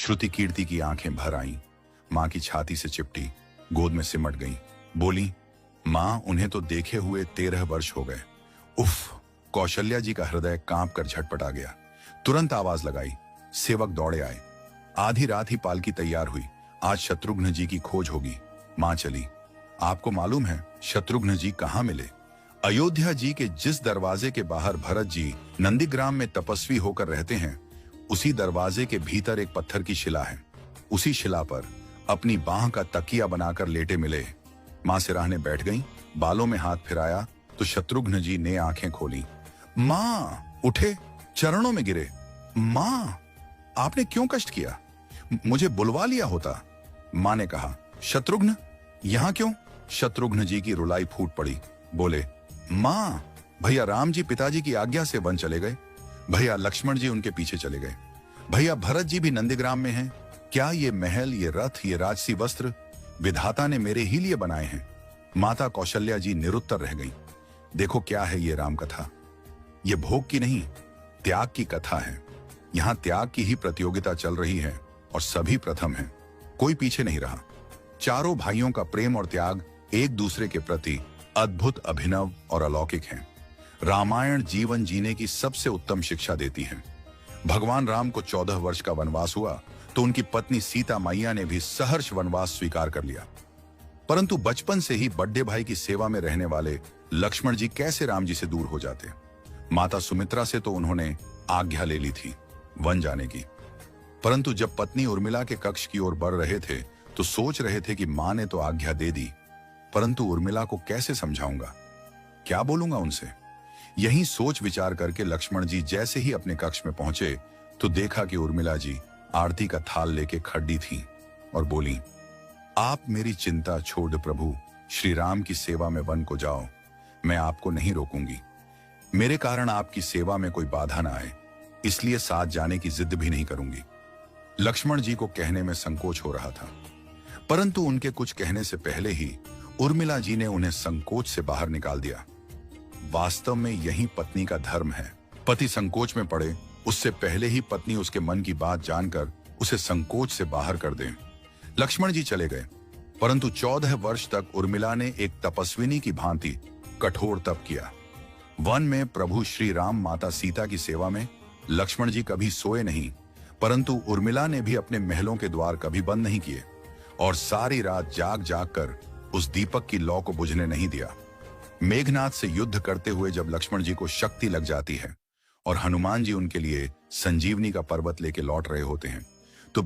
श्रुति कीर्ति की आंखें भर आईं, मां की छाती से चिपटी, गोद में सिमट गईं। बोली, मां, उन्हें तो देखे हुए 13 वर्ष हो गए। उफ! कौशल्या जी का हृदय कांप कर झटपटा गया। तुरंत आवाज लगाई। सेवक दौड़े आए। आधी रात ही पालकी तैयार हुई। आज शत्रुघ्न जी की खोज होगी। मां चली। आपको मालूम है शत्रुघ्न जी कहां मिले? अयोध्या जी के जिस दरवाजे के बाहर भरत जी नंदीग्राम में तपस्वी होकर रहते हैं, उसी दरवाजे के भीतर एक पत्थर की शिला है। उसी शिला पर अपनी बाह का तकिया बनाकर लेटे मिले। मां सिराहने बैठ गईं, बालों में हाथ फिराया तो शत्रुघ्न जी ने आंखें खोली। मां! उठे, चरणों में गिरे। मां, आपने क्यों कष्ट किया? मुझे बुलवा लिया होता। मां ने कहा, शत्रुघ्न यहां क्यों? शत्रुघ्न जी की रुलाई फूट पड़ी। बोले, मां, भैया राम जी पिताजी की आज्ञा से वन चले गए। भैया लक्ष्मण जी उनके पीछे चले गए। भैया भरत जी भी नंदीग्राम में हैं। क्या ये महल, ये रथ, ये राजसी वस्त्र विधाता ने मेरे ही लिए बनाए हैं? माता कौशल्या जी निरुत्तर रह गई। देखो क्या है ये राम कथा। ये भोग की नहीं, त्याग की कथा है। यहां त्याग की ही प्रतियोगिता चल रही है और सभी प्रथम हैं। कोई पीछे नहीं रहा। चारों भाइयों का प्रेम और त्याग एक दूसरे के प्रति अद्भुत, अभिनव और अलौकिक है। रामायण जीवन जीने की सबसे उत्तम शिक्षा देती है। भगवान राम को 14 वर्ष का वनवास हुआ तो उनकी पत्नी सीता मैया ने भी सहर्ष वनवास स्वीकार कर लिया। परंतु बचपन से ही बड़े भाई की सेवा में रहने वाले लक्ष्मण जी कैसे राम जी से दूर हो जाते? माता सुमित्रा से तो उन्होंने आज्ञा ले ली थी वन जाने की, परंतु जब पत्नी उर्मिला के कक्ष की ओर बढ़ रहे थे तो सोच रहे थे कि मां ने तो आज्ञा दे दी, परंतु उर्मिला को कैसे समझाऊंगा, क्या बोलूंगा उनसे? यही सोच विचार करके लक्ष्मण जी जैसे ही अपने कक्ष में पहुंचे तो देखा कि उर्मिला जी आरती का थाल लेके खड़ी थी और बोली, आप मेरी चिंता छोड़ प्रभु, श्री राम की सेवा में वन को जाओ। मैं आपको नहीं रोकूंगी। मेरे कारण आपकी सेवा में कोई बाधा ना आए, इसलिए साथ जाने की जिद भी नहीं करूंगी। लक्ष्मण जी को कहने में संकोच हो रहा था, परंतु उनके कुछ कहने से पहले ही उर्मिला जी ने उन्हें संकोच से बाहर निकाल दिया। वास्तव में यही पत्नी का धर्म है। पति संकोच में पड़े उससे पहले ही पत्नी उसके मन की बात जानकर उसे संकोच से बाहर कर दे। लक्ष्मण जी चले गए, परंतु 14 वर्ष तक उर्मिला ने एक तपस्विनी की भांति कठोर तप किया। वन में प्रभु श्री राम माता सीता की सेवा में लक्ष्मण जी कभी सोए नहीं, परंतु उर्मिला ने भी अपने महलों के द्वार कभी बंद नहीं किए और सारी रात जाग जाग कर उस दीपक की लौ को बुझने नहीं दिया। मेघनाथ से युद्ध करते हुए जब लक्ष्मण जी को शक्ति लग जाती है और हनुमान जी उनके लिए संजीवनी का पर्वत लेके लौट रहे होते हैं,